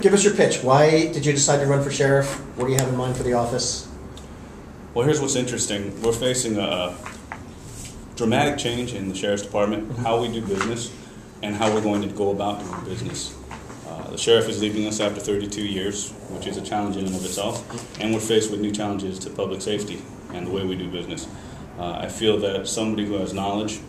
Give us your pitch. Why did you decide to run for sheriff? What do you have in mind for the office? Well, here's what's interesting. We're facing a dramatic change in the Sheriff's Department, how we do business, and how we're going to go about doing business. The Sheriff is leaving us after 32 years, which is a challenge in and of itself, and we're faced with new challenges to public safety and the way we do business. I feel that somebody who has knowledge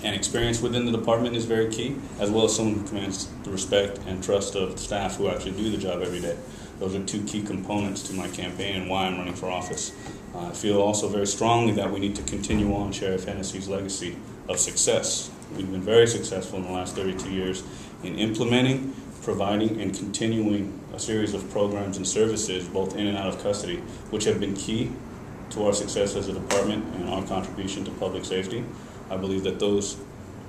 and experience within the department is very key, as well as someone who commands the respect and trust of the staff who actually do the job every day. Those are two key components to my campaign and why I'm running for office. I feel also very strongly that we need to continue on Sheriff Hennessy's legacy of success. We've been very successful in the last 32 years in implementing, providing, and continuing a series of programs and services, both in and out of custody, which have been key to our success as a department and our contribution to public safety. I believe that those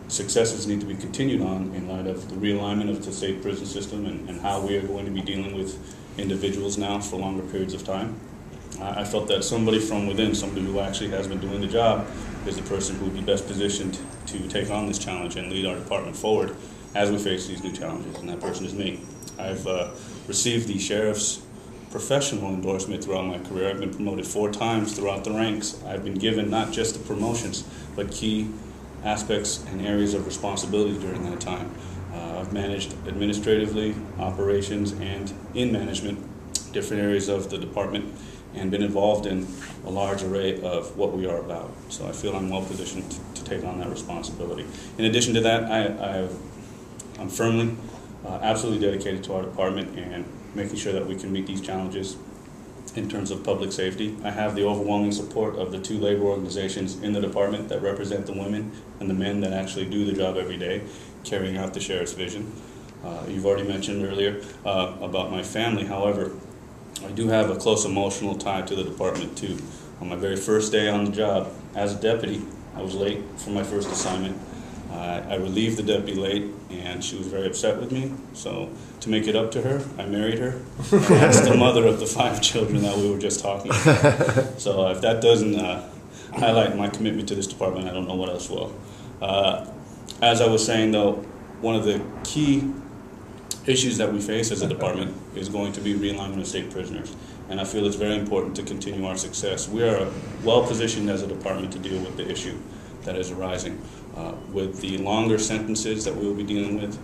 successes need to be continued on in light of the realignment of the state prison system and how we are going to be dealing with individuals now for longer periods of time. I felt that somebody from within, somebody who actually has been doing the job, is the person who would be best positioned to take on this challenge and lead our department forward as we face these new challenges, and that person is me. I've received the Sheriff's professional endorsement throughout my career. I've been promoted 4 times throughout the ranks. I've been given not just the promotions, but key aspects and areas of responsibility during that time. I've managed administratively, operations, and in management, different areas of the department, and been involved in a large array of what we are about. So I feel I'm well positioned to take on that responsibility. In addition to that, I'm firmly, absolutely dedicated to our department and making sure that we can meet these challenges in terms of public safety. I have the overwhelming support of the 2 labor organizations in the department that represent the women and the men that actually do the job every day, carrying out the Sheriff's vision. You've already mentioned earlier about my family. However, I do have a close emotional tie to the department too. On my very first day on the job as a deputy, I was late for my first assignment. I relieved the deputy late, and she was very upset with me. So to make it up to her, I married her. And that's the mother of the 5 children that we were just talking about. So if that doesn't highlight my commitment to this department, I don't know what else will. As I was saying, though, one of the key issues that we face as a department is going to be realignment of state prisoners, and I feel it's very important to continue our success. We are well positioned as a department to deal with the issue that is arising. With the longer sentences that we will be dealing with,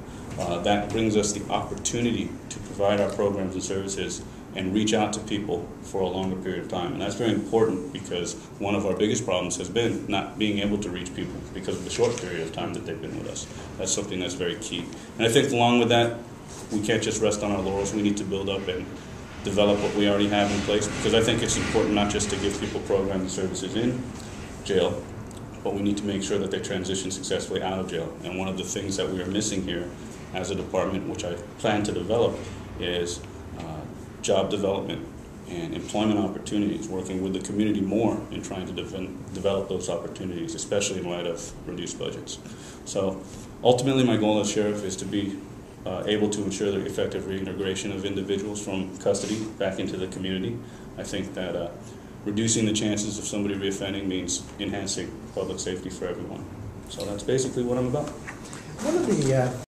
that brings us the opportunity to provide our programs and services and reach out to people for a longer period of time. And that's very important because one of our biggest problems has been not being able to reach people because of the short period of time that they've been with us. That's something that's very key. And I think along with that, we can't just rest on our laurels. We need to build up and develop what we already have in place, because I think it's important not just to give people programs and services in jail, but we need to make sure that they transition successfully out of jail. And one of the things that we are missing here as a department, which I plan to develop, is job development and employment opportunities, working with the community more in trying to develop those opportunities, especially in light of reduced budgets. So ultimately my goal as sheriff is to be able to ensure the effective reintegration of individuals from custody back into the community. I think that reducing the chances of somebody reoffending means enhancing public safety for everyone. So that's basically what I'm about. One of the